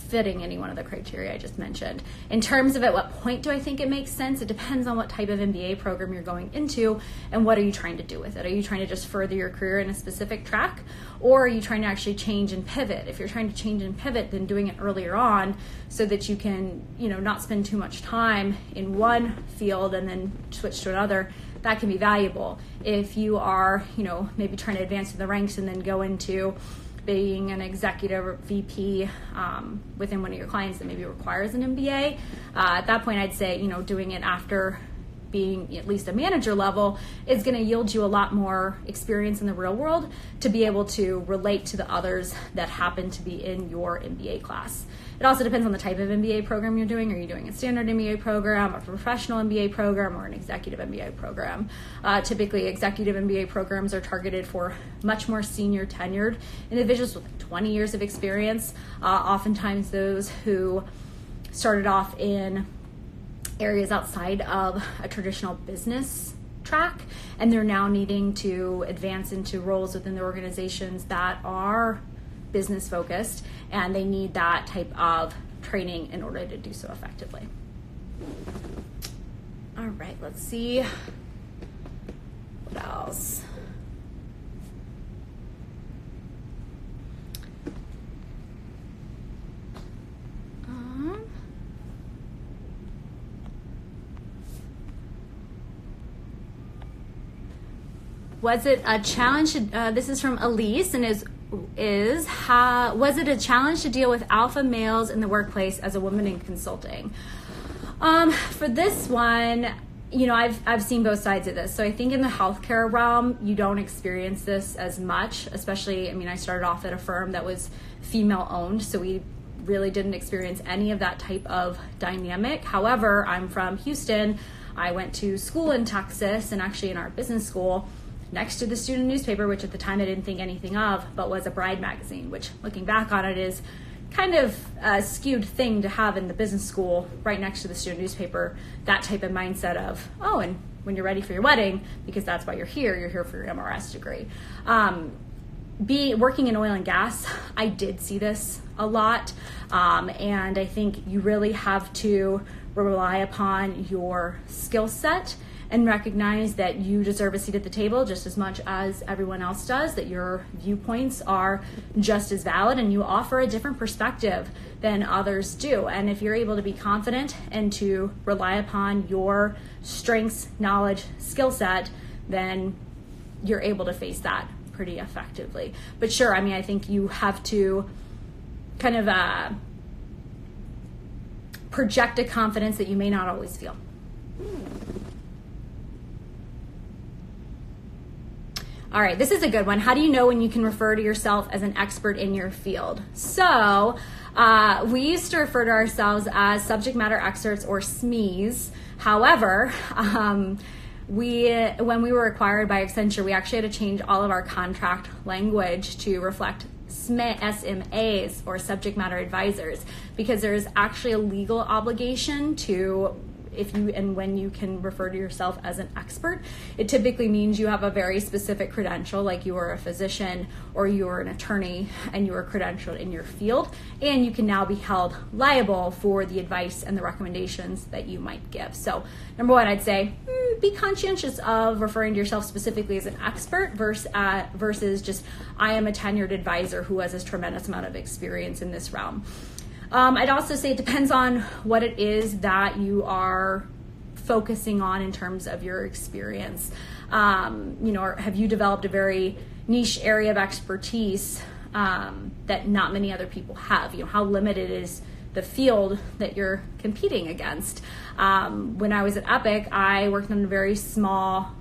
Speaker 1: fitting any one of the criteria I just mentioned. In terms of at what point do I think it makes sense, it depends on what type of MBA program you're going into and what are you trying to do with it. Are you trying to just further your career in a specific track, or are you trying to actually change and pivot? If you're trying to change and pivot, then doing it earlier on so that you can, not spend too much time in one field and then switch to another, that can be valuable. If you are, maybe trying to advance in the ranks and then go into being an executive or VP within one of your clients that maybe requires an MBA, at that point I'd say, doing it after being at least a manager level is going to yield you a lot more experience in the real world to be able to relate to the others that happen to be in your MBA class. It also depends on the type of MBA program you're doing. Are you doing a standard MBA program, a professional MBA program, or an executive MBA program? Typically, executive MBA programs are targeted for much more senior tenured individuals with 20 years of experience, oftentimes those who started off in areas outside of a traditional business track, and they're now needing to advance into roles within the organizations that are business focused, and they need that type of training in order to do so effectively. All right, let's see what else. Was it a challenge? This is from Elise, and was it a challenge to deal with alpha males in the workplace as a woman in consulting? For this one, I've seen both sides of this. So I think in the healthcare realm, you don't experience this as much, especially, I started off at a firm that was female owned, so we really didn't experience any of that type of dynamic. However, I'm from Houston. I went to school in Texas, and actually in our business school, next to the student newspaper, which at the time I didn't think anything of, but was a Bride magazine, which looking back on it is kind of a skewed thing to have in the business school right next to the student newspaper, that type of mindset of, and when you're ready for your wedding, because that's why you're here for your MRS degree. Working in oil and gas, I did see this a lot, and I think you really have to rely upon your skill set and recognize that you deserve a seat at the table just as much as everyone else does, that your viewpoints are just as valid and you offer a different perspective than others do. And if you're able to be confident and to rely upon your strengths, knowledge, skill set, then you're able to face that pretty effectively. But sure, I think you have to kind of project a confidence that you may not always feel. All right, this is a good one. How do you know when you can refer to yourself as an expert in your field? So we used to refer to ourselves as subject matter experts, or SMEs. However, when we were acquired by Accenture, we actually had to change all of our contract language to reflect SMAs, or subject matter advisors, because there is actually a legal obligation to, when you can refer to yourself as an expert, it typically means you have a very specific credential, like you are a physician or you are an attorney and you are credentialed in your field, and you can now be held liable for the advice and the recommendations that you might give. So number one, I'd say be conscientious of referring to yourself specifically as an expert versus just, I am a tenured advisor who has this tremendous amount of experience in this realm. I'd also say it depends on what it is that you are focusing on in terms of your experience. Or have you developed a very niche area of expertise that not many other people have? How limited is the field that you're competing against? When I was at Epic, I worked on a very small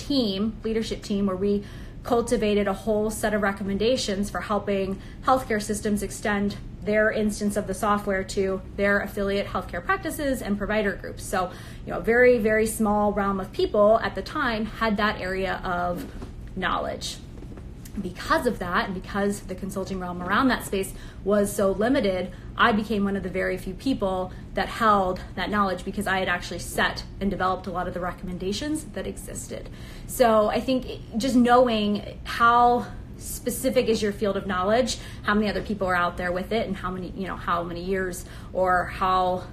Speaker 1: leadership team, where we cultivated a whole set of recommendations for helping healthcare systems extend their instance of the software to their affiliate healthcare practices and provider groups. So, a very, very small realm of people at the time had that area of knowledge. because of that, and because the consulting realm around that space was so limited, I became one of the very few people that held that knowledge, because I had actually set and developed a lot of the recommendations that existed. So I think just knowing how specific is your field of knowledge, how many other people are out there with it, and how many years or how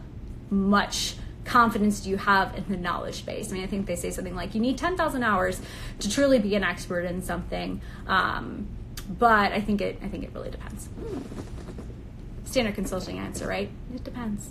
Speaker 1: much confidence do you have in the knowledge base. I mean, I think they say something like you need 10,000 hours to truly be an expert in something, but I think it really depends. Standard consulting answer, right? It depends.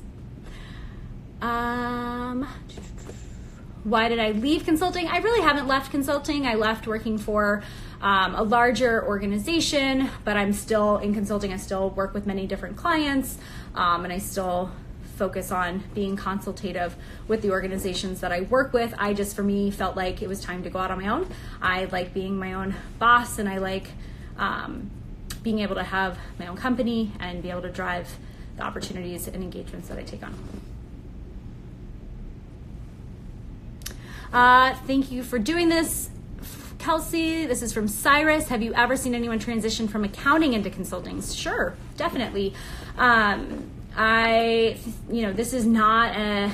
Speaker 1: Why did I leave consulting? I really haven't left consulting. I left working for a larger organization, but I'm still in consulting. I still work with many different clients, and I still focus on being consultative with the organizations that I work with. I just, for me, felt like it was time to go out on my own. I like being my own boss, and I like being able to have my own company and be able to drive the opportunities and engagements that I take on. Thank you for doing this, Kelsey. This is from Cyrus. Have you ever seen anyone transition from accounting into consulting? Sure, definitely. This is not an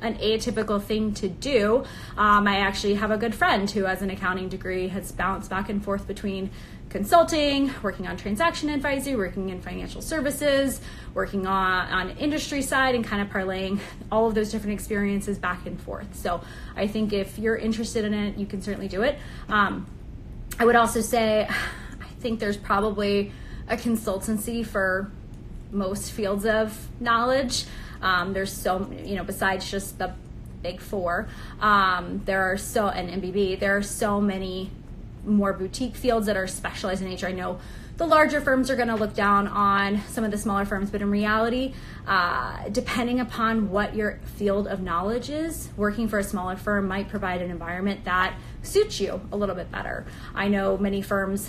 Speaker 1: atypical thing to do. I actually have a good friend who has an accounting degree, has bounced back and forth between consulting, working on transaction advisory, working in financial services, working on industry side, and kind of parlaying all of those different experiences back and forth. So I think if you're interested in it, you can certainly do it. I would also say, I think there's probably a consultancy for most fields of knowledge. There's so, besides just the big four, there are and MBB, there are so many more boutique fields that are specialized in nature. I know the larger firms are going to look down on some of the smaller firms, but in reality, depending upon what your field of knowledge is, working for a smaller firm might provide an environment that suits you a little bit better. I know many firms,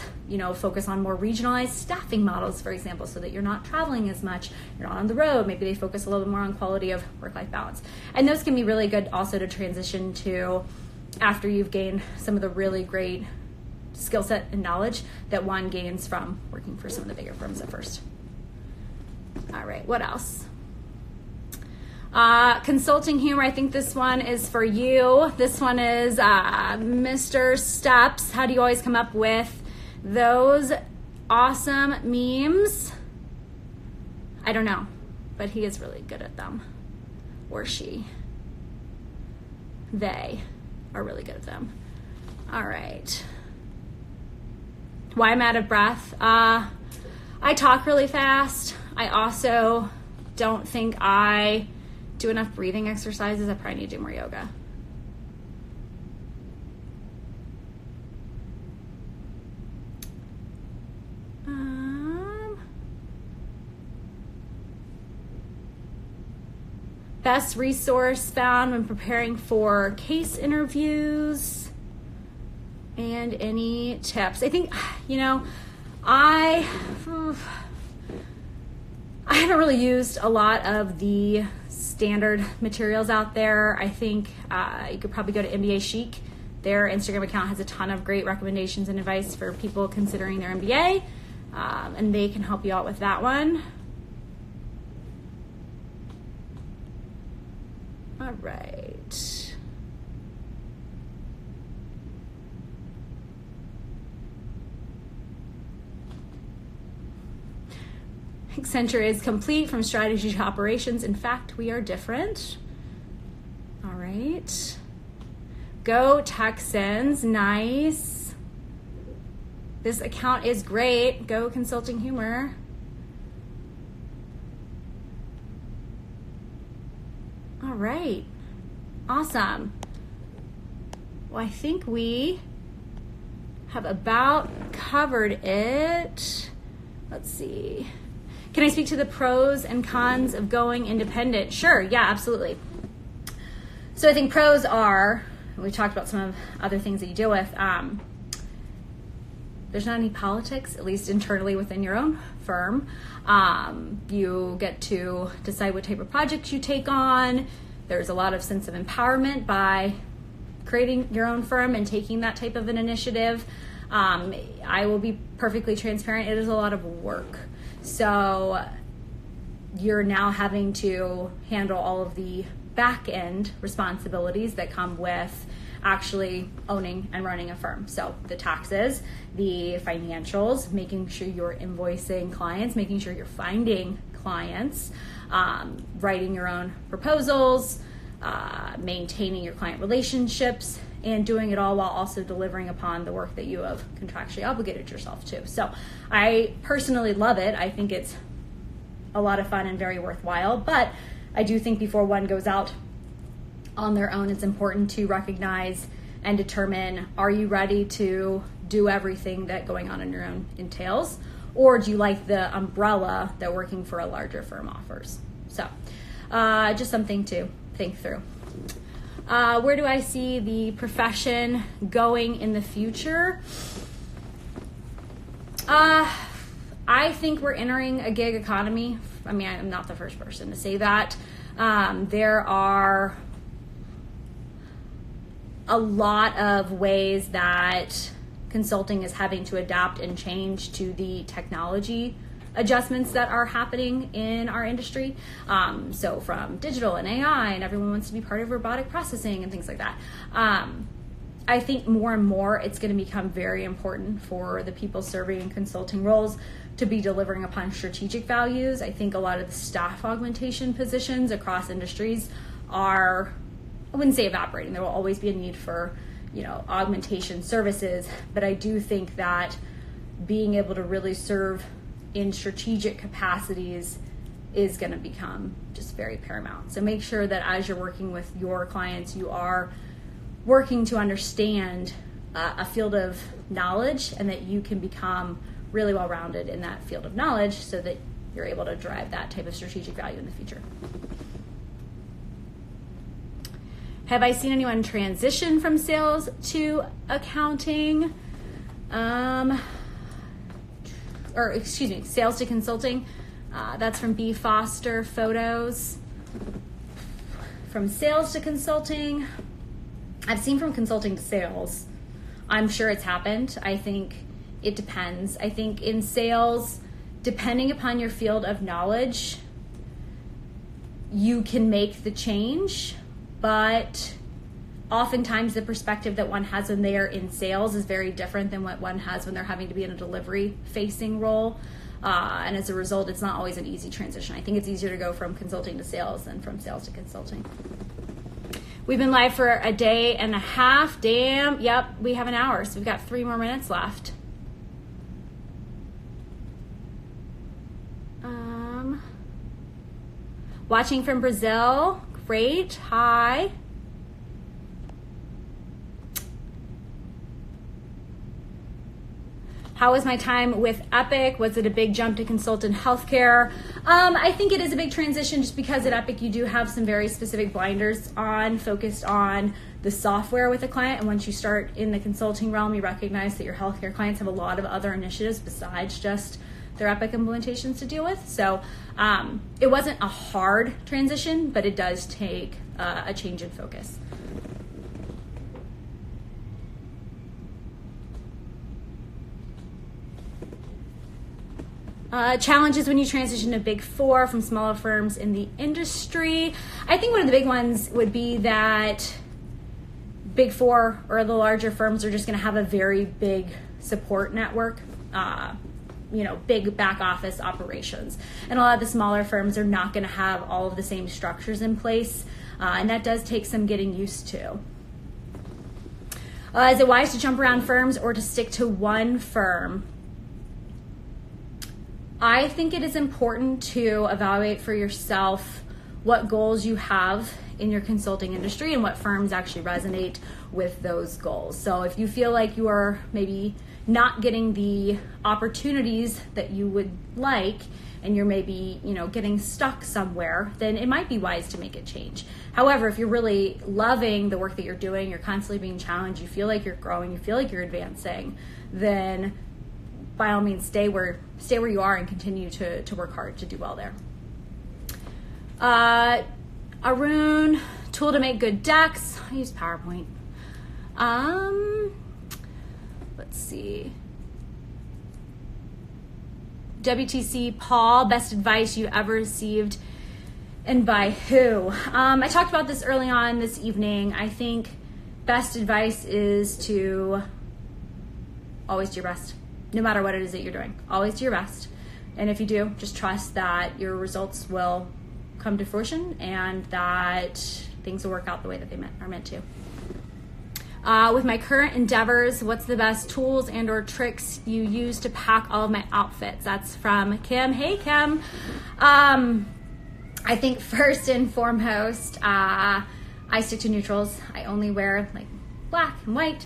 Speaker 1: focus on more regionalized staffing models, for example, so that you're not traveling as much, you're not on the road. Maybe they focus a little bit more on quality of work-life balance. And those can be really good also to transition to after you've gained some of the really great skill set and knowledge that one gains from working for some of the bigger firms at first. All right, what else? Consulting humor, I think this one is for you. This one is Mr. Steps. How do you always come up with those awesome memes? I don't know, but he is really good at them. Or she. They are really good at them. All right. Why I'm out of breath? I talk really fast. I also don't think I do enough breathing exercises. I probably need to do more yoga. Best resource found when preparing for case interviews, and any tips. I think, I haven't really used a lot of the standard materials out there. I think you could probably go to MBA Chic. Their Instagram account has a ton of great recommendations and advice for people considering their MBA, and they can help you out with that one. All right. Accenture is complete from strategy to operations. In fact, we are different. All right. Go Texans. Nice. This account is great. Go Consulting Humor. All right. Awesome. Well, I think we have about covered it. Let's see. Can I speak to the pros and cons of going independent? Sure, yeah, absolutely. So I think pros are, we talked about some of other things that you deal with. There's not any politics, at least internally within your own firm. You get to decide what type of projects you take on. There's a lot of sense of empowerment by creating your own firm and taking that type of an initiative. I will be perfectly transparent. It is a lot of work. So you're now having to handle all of the back end responsibilities that come with actually owning and running a firm. So the taxes, the financials, making sure you're invoicing clients, making sure you're finding clients, writing your own proposals, maintaining your client relationships, and doing it all while also delivering upon the work that you have contractually obligated yourself to. So I personally love it. I think it's a lot of fun and very worthwhile, but I do think before one goes out on their own, it's important to recognize and determine, are you ready to do everything that going on your own entails? Or do you like the umbrella that working for a larger firm offers? So just something to think through. Where do I see the profession going in the future? I think we're entering a gig economy. I mean, I'm not the first person to say that. There are a lot of ways that consulting is having to adapt and change to the technology adjustments that are happening in our industry. So from digital and AI, and everyone wants to be part of robotic processing and things like that. I think more and more it's going to become very important for the people serving in consulting roles to be delivering upon strategic values. I think a lot of the staff augmentation positions across industries are, I wouldn't say evaporating. There will always be a need for, augmentation services, but I do think that being able to really serve in strategic capacities is going to become just very paramount. So make sure that as you're working with your clients, you are working to understand a field of knowledge, and that you can become really well-rounded in that field of knowledge so that you're able to drive that type of strategic value in the future. Have I seen anyone transition from sales to accounting? Sales to consulting. That's from B. Foster Photos. From sales to consulting, I've seen from consulting to sales. I'm sure it's happened. I think it depends. I think in sales, depending upon your field of knowledge, you can make the change, but oftentimes the perspective that one has when they are in sales is very different than what one has when they're having to be in a delivery facing role. And as a result, it's not always an easy transition. I think it's easier to go from consulting to sales than from sales to consulting. We've been live for a day and a half. Damn. Yep, we have an hour, so we've got 3 more minutes left. Watching from Brazil. Great. Hi. How was my time with Epic? Was it a big jump to consult in healthcare? I think it is a big transition just because at Epic you do have some very specific blinders on, focused on the software with a client. And once you start in the consulting realm, you recognize that your healthcare clients have a lot of other initiatives besides just their Epic implementations to deal with. So it wasn't a hard transition, but it does take a change in focus. Challenges when you transition to Big Four from smaller firms in the industry. I think one of the big ones would be that Big Four or the larger firms are just going to have a very big support network, big back office operations. And a lot of the smaller firms are not going to have all of the same structures in place, and that does take some getting used to. Is it wise to jump around firms or to stick to one firm? I think it is important to evaluate for yourself what goals you have in your consulting industry and what firms actually resonate with those goals. So if you feel like you are maybe not getting the opportunities that you would like, and you're maybe, getting stuck somewhere, then it might be wise to make a change. However, if you're really loving the work that you're doing, you're constantly being challenged, you feel like you're growing, you feel like you're advancing, then by all means, stay where you are and continue to work hard to do well there. Arun, tool to make good decks. I use PowerPoint. Let's let's see. WTC Paul, best advice you ever received and by who? I talked about this early on this evening. I think best advice is to always do your best, no matter what it is that you're doing. Always do your best. And if you do, just trust that your results will come to fruition and that things will work out the way that they are meant to. With my current endeavors, what's the best tools and or tricks you use to pack all of my outfits? That's from Kim. Hey, Kim. I think first and foremost, I stick to neutrals. I only wear like black and white.